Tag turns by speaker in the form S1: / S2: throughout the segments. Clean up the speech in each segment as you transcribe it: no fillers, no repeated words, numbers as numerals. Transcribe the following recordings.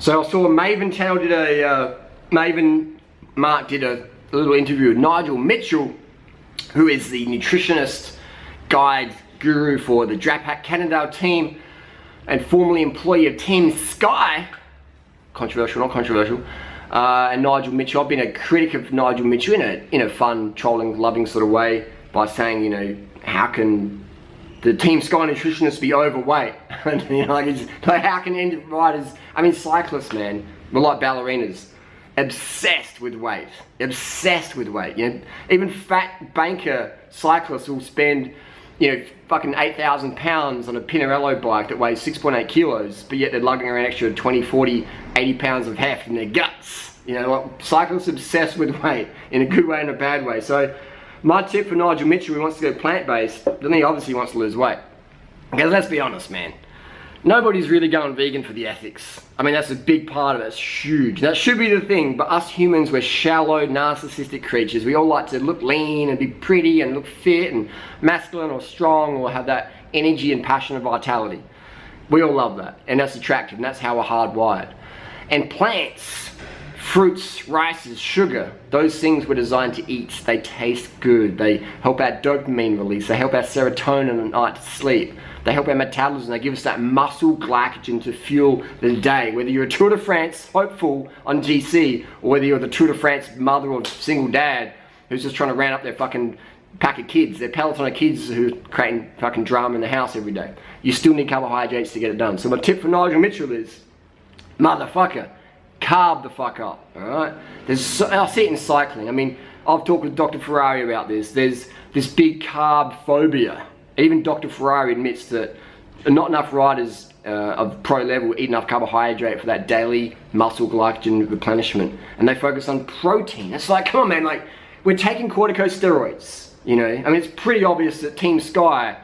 S1: So I saw Maven Mark did a little interview with Nigel Mitchell, who is the nutritionist guide guru for the Drapac Cannondale team and formerly employee of Team Sky. Controversial, not controversial. And Nigel Mitchell, I've been a critic of Nigel Mitchell in a fun, trolling, loving sort of way by saying, you know, how can the Team Sky nutritionists be overweight? And, you know, like how can end riders, I mean cyclists, man, we're like ballerinas, obsessed with weight, obsessed with weight. You know, even fat banker cyclists will spend, you know, fucking 8,000 pounds on a Pinarello bike that weighs 6.8 kilos, but yet they're lugging around extra 20, 40, 80 pounds of heft in their guts. You know, like, cyclists obsessed with weight in a good way and a bad way. So my tip for Nigel Mitchell, who wants to go plant-based, then he obviously wants to lose weight. Because let's be honest, man, nobody's really going vegan for the ethics. I mean, that's a big part of it, it's huge. That should be the thing, but us humans, we're shallow, narcissistic creatures. We all like to look lean and be pretty and look fit and masculine or strong or have that energy and passion and vitality. We all love that, and that's attractive, and that's how we're hardwired. And plants, fruits, rices, sugar, those things were designed to eat. They taste good. They help our dopamine release. They help our serotonin at night to sleep. They help our metabolism. They give us that muscle glycogen to fuel the day. Whether you're a Tour de France hopeful on GC, or whether you're the Tour de France mother or single dad who's just trying to round up their fucking pack of kids, their peloton of kids who are creating fucking drama in the house every day. You still need carbohydrates to get it done. So my tip for Nigel Mitchell is, motherfucker, carb the fuck up, alright? I see it in cycling. I mean, I've talked with Dr. Ferrari about this. There's this big carb phobia. Even Dr. Ferrari admits that not enough riders of pro level eat enough carbohydrate for that daily muscle glycogen replenishment. And they focus on protein. It's like, come on man, like, we're taking corticosteroids, you know? I mean, it's pretty obvious that Team Sky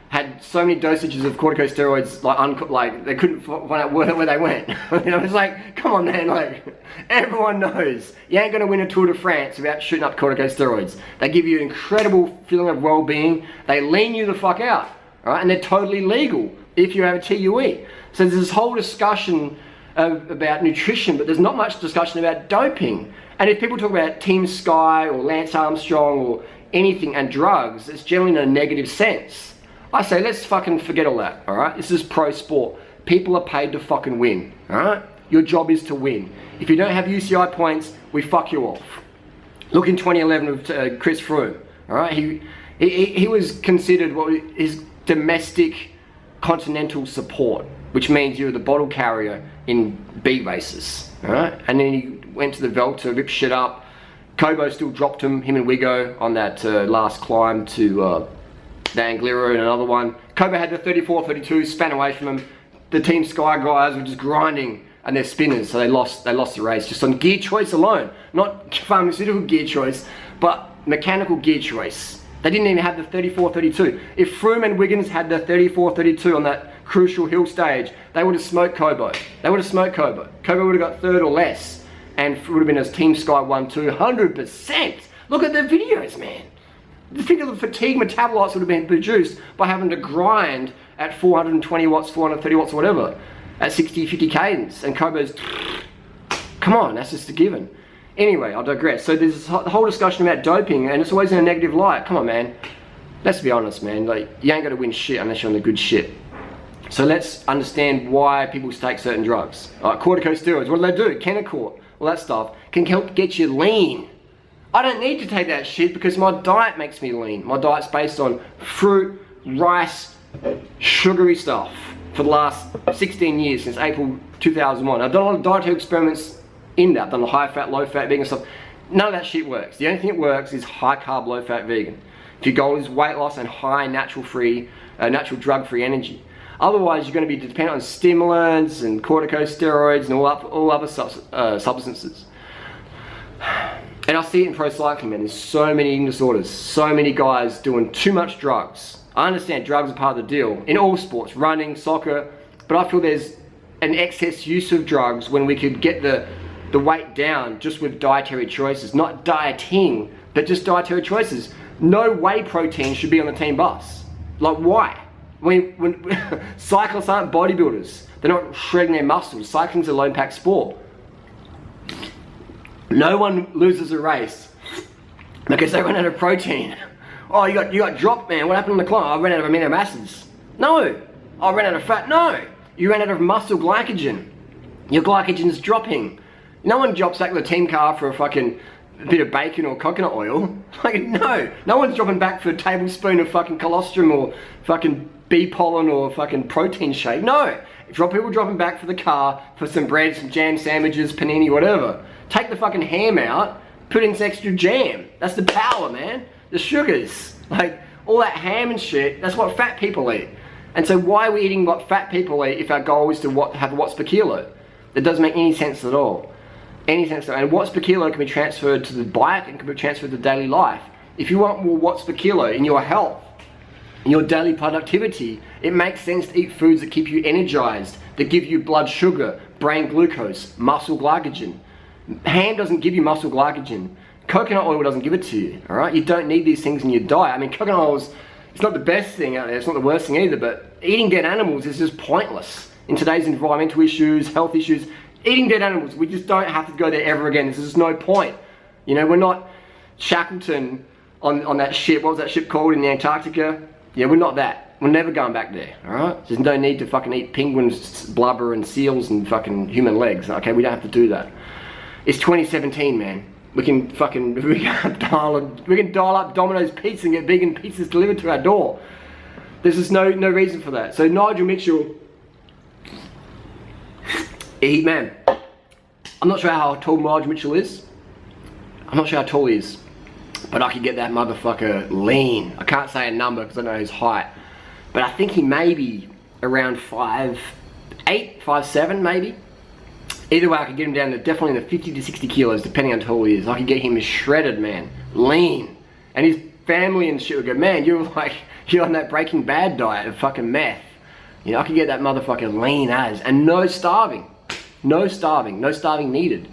S1: had so many dosages of corticosteroids, like they couldn't find out where they went. You know, it's like, come on man, like, everyone knows you ain't gonna win a Tour de France without shooting up corticosteroids. They give you an incredible feeling of well-being. They lean you the fuck out, all right? And they're totally legal if you have a TUE. So there's this whole discussion about nutrition, but there's not much discussion about doping. And if people talk about Team Sky or Lance Armstrong or anything and drugs, it's generally in a negative sense. I say, let's fucking forget all that, alright? This is pro sport. People are paid to fucking win, alright? Your job is to win. If you don't have UCI points, we fuck you off. Look in 2011 with Chris Froome, alright? He was considered his domestic continental support, which means you're the bottle carrier in B races, alright? And then he went to the Vuelta, ripped shit up. Kobo still dropped him and Wigo on that last climb to the Angliru and another one. Kobo had the 34-32, span away from him. The Team Sky guys were just grinding, and they're spinners, so they lost the race just on gear choice alone. Not pharmaceutical gear choice, but mechanical gear choice. They didn't even have the 34-32. If Froome and Wiggins had the 34-32 on that crucial hill stage, they would have smoked Kobo. They would have smoked Kobo. Kobo would have got third or less, and it would have been as Team Sky 1-2, 100%. Look at the videos, man. Think of the fatigue metabolites would have been produced by having to grind at 420 watts, 430 watts, or whatever, at 60, 50 cadence. And Kobo's, come on, that's just a given. Anyway, I'll digress. So there's this whole discussion about doping, and it's always in a negative light. Come on, man. Let's be honest, man. Like, you ain't gonna win shit unless you're on the good shit. So let's understand why people take certain drugs. Corticosteroids, what do? Kenacort, all that stuff can help get you lean. I don't need to take that shit because my diet makes me lean. My diet's based on fruit, rice, sugary stuff for the last 16 years, since April 2001. I've done a lot of dietary experiments in that. I've done the high fat, low fat, vegan stuff. None of that shit works. The only thing that works is high carb, low fat, vegan. If your goal is weight loss and high natural drug free energy. Otherwise, you're going to be dependent on stimulants and corticosteroids and all other substances. And I see it in pro cycling, man. There's so many eating disorders, so many guys doing too much drugs. I understand drugs are part of the deal in all sports, running, soccer, but I feel there's an excess use of drugs when we could get the weight down just with dietary choices. Not dieting, but just dietary choices. No whey protein should be on the team bus. Like, why? When cyclists aren't bodybuilders. They're not shredding their muscles. Cycling's a low impact sport. No one loses a race because they run out of protein. Oh, you got dropped, man. What happened on the climb? I ran out of amino acids. No. I ran out of fat. No. You ran out of muscle glycogen. Your glycogen's dropping. No one drops back to the team car for a fucking bit of bacon or coconut oil. Like, no. No one's dropping back for a tablespoon of fucking colostrum or fucking bee pollen or fucking protein shake. No. People dropping back for the car for some bread, some jam sandwiches, panini, whatever. Take the fucking ham out, put in some extra jam. That's the power, man. The sugars. Like, all that ham and shit, that's what fat people eat. And so why are we eating what fat people eat if our goal is to have watts per kilo? It doesn't make any sense at all. Any sense at all. And watts per kilo can be transferred to the bike and can be transferred to daily life. If you want more watts per kilo in your health, in your daily productivity, it makes sense to eat foods that keep you energized, that give you blood sugar, brain glucose, muscle glycogen. Ham doesn't give you muscle glycogen. Coconut oil doesn't give it to you, all right? You don't need these things in your diet. I mean, coconut oil it's not the best thing out there, it's not the worst thing either, but eating dead animals is just pointless. In today's environmental issues, health issues, eating dead animals, we just don't have to go there ever again. There's just no point. You know, we're not Shackleton on that ship. What was that ship called in the Antarctica? Yeah, we're not that. We're never going back there, alright? There's no need to fucking eat penguins, blubber, and seals, and fucking human legs, okay? We don't have to do that. It's 2017, man. We can dial up Domino's Pizza and get vegan pizzas delivered to our door. There's just no reason for that. So Nigel Mitchell, man, I'm not sure how tall Nigel Mitchell is. I'm not sure how tall he is. But I could get that motherfucker lean. I can't say a number because I know his height. But I think he may be around 5'8", 5'7", maybe. Either way, I could get him down to definitely in the 50 to 60 kilos, depending on how tall he is. I could get him shredded, man. Lean. And his family and shit would go, man, you're on that Breaking Bad diet of fucking meth. You know, I could get that motherfucker lean as. And no starving. No starving. No starving needed.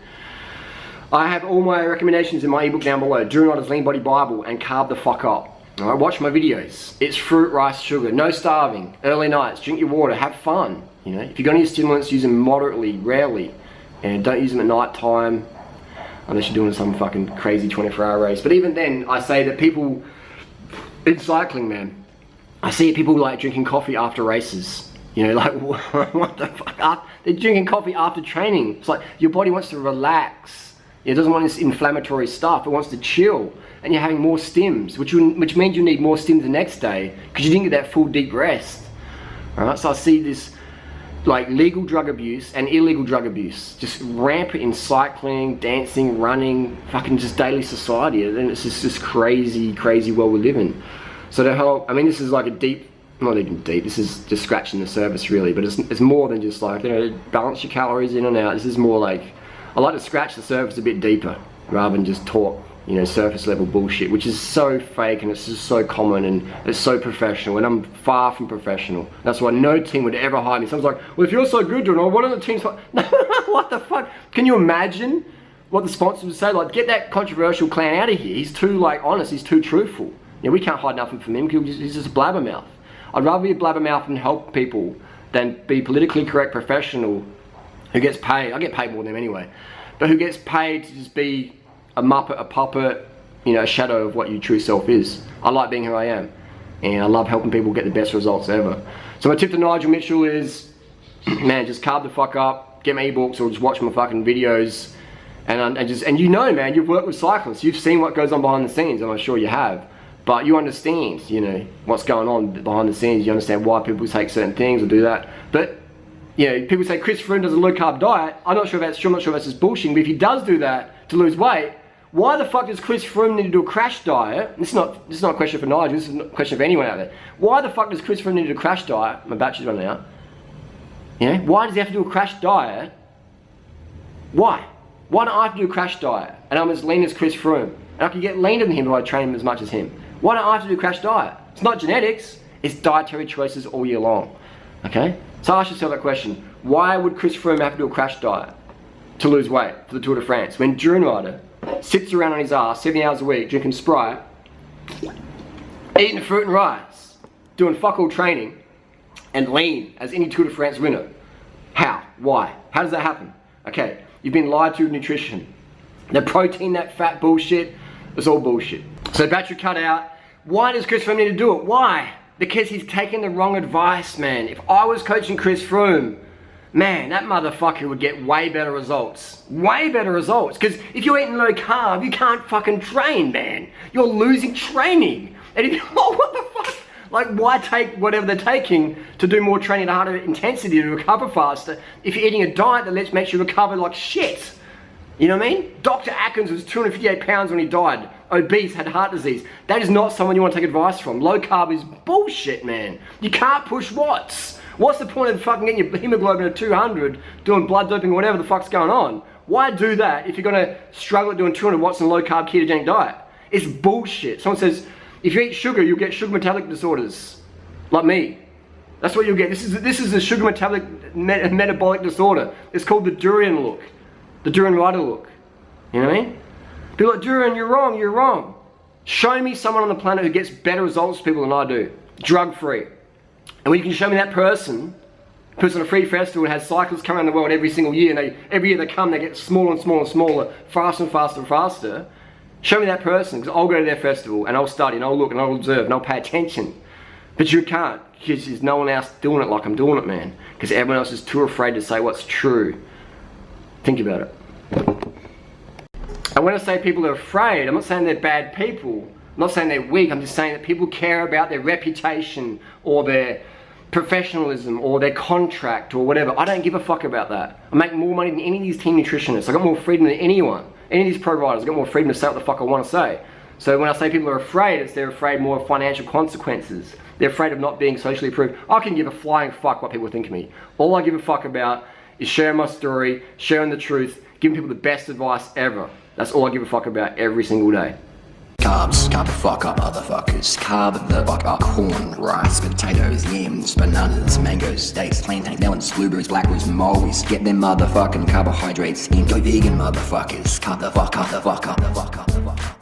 S1: I have all my recommendations in my ebook down below. Drew Ryder's Lean Body Bible and Carb the Fuck Up. Alright, watch my videos. It's fruit, rice, sugar. No starving. Early nights. Drink your water. Have fun. You know, if you're going to use stimulants, use them moderately, rarely. And don't use them at night time unless you're doing some fucking crazy 24-hour race. But even then, I say that people in cycling, man, I see people like drinking coffee after races. You know, like, what the fuck? They're drinking coffee after training. It's like your body wants to relax. It doesn't want this inflammatory stuff. It wants to chill. And you're having more stims, which means you need more stims the next day because you didn't get that full deep rest. Alright, so I see this like legal drug abuse and illegal drug abuse just rampant in cycling, dancing, running, fucking just daily society. And it's just this crazy world we live in. So the whole, I mean, this is like a deep, not even deep, this is just scratching the surface really, but it's more than just like, you know, balance your calories in and out. This is more like, I like to scratch the surface a bit deeper rather than just talk, you know, surface level bullshit, which is so fake and it's just so common and it's so professional, and I'm far from professional. That's why no team would ever hire me. Someone's like, well, if you're so good, John, what are the teams? No, what the fuck? Can you imagine what the sponsors would say? Like, get that controversial clown out of here. He's too, like, honest. He's too truthful. You know, we can't hide nothing from him because he's just a blabbermouth. I'd rather be a blabbermouth and help people than be politically correct professional who gets paid. I get paid more than him anyway. But who gets paid to just be a muppet, a puppet, you know, a shadow of what your true self is. I like being who I am. And I love helping people get the best results ever. So my tip to Nigel Mitchell is, man, just carb the fuck up, get my ebooks or just watch my fucking videos. And you know, man, you've worked with cyclists. You've seen what goes on behind the scenes, and I'm sure you have. But you understand, you know, what's going on behind the scenes. You understand why people take certain things or do that. But, you know, people say Chris Froome does a low carb diet. I'm not sure if that's just bullshit. But if he does do that to lose weight, why the fuck does Chris Froome need to do a crash diet? This is not a question for Nigel, this is a question for anyone out there. Why the fuck does Chris Froome need to do a crash diet? My battery's running out. You know, why does he have to do a crash diet? Why? Why don't I have to do a crash diet? And I'm as lean as Chris Froome. And I can get leaner than him if I train him as much as him. Why don't I have to do a crash diet? It's not genetics, it's dietary choices all year long. Okay? So ask yourself that question. Why would Chris Froome have to do a crash diet to lose weight for the Tour de France when Drew Ryder sits around on his ass 70 hours a week drinking Sprite, eating fruit and rice, doing fuck all training, and lean as any Tour de France winner? How? Why? How does that happen? Okay, you've been lied to with nutrition. The protein, that fat bullshit, it's all bullshit. So battery cut out. Why does Chris Froome need to do it? Why? Because he's taking the wrong advice, man. If I was coaching Chris Froome, man, that motherfucker would get way better results. Way better results. Because if you're eating low carb, you can't fucking train, man. You're losing training. And if oh, what the fuck? Like, why take whatever they're taking to do more training at harder intensity to recover faster if you're eating a diet that makes you recover like shit? You know what I mean? Dr. Atkins was 258 pounds when he died. Obese, had heart disease. That is not someone you want to take advice from. Low carb is bullshit, man. You can't push watts. What's the point of fucking getting your hemoglobin at 200, doing blood doping or whatever the fuck's going on? Why do that if you're going to struggle at doing 200 watts in a low carb ketogenic diet? It's bullshit. Someone says, if you eat sugar, you'll get sugar metabolic disorders. Like me. That's what you'll get. This is a sugar metabolic disorder. It's called the durian look. The Durian rider look. You know what I mean? People are like, Durian, you're wrong, you're wrong. Show me someone on the planet who gets better results for people than I do. Drug-free. And when you can show me that person puts on a free festival and has cyclists come around the world every single year, and every year they come, they get smaller and smaller and smaller, faster and faster and faster. Show me that person, because I'll go to their festival and I'll study and I'll look and I'll observe and I'll pay attention. But you can't, because there's no one else doing it like I'm doing it, man. Because everyone else is too afraid to say what's true. Think about it. And when I say people are afraid, I'm not saying they're bad people. I'm not saying they're weak. I'm just saying that people care about their reputation or their professionalism or their contract or whatever. I don't give a fuck about that. I make more money than any of these team nutritionists. I got more freedom than anyone. Any of these pro riders, I got more freedom to say what the fuck I want to say. So when I say people are afraid, it's they're afraid more of financial consequences. They're afraid of not being socially approved. I can give a flying fuck what people think of me. All I give a fuck about is sharing my story, sharing the truth, giving people the best advice ever. That's all I give a fuck about every single day.
S2: Carbs, carb the fuck up, motherfuckers. Carb the fuck up. Corn, rice, potatoes, yams, bananas, mangoes, dates, plantain, melons, blueberries, blackberries, mulberries. Get them motherfucking carbohydrates in. Go vegan, motherfuckers. Carb the fuck up, the fuck up, the fuck up, the fuck up.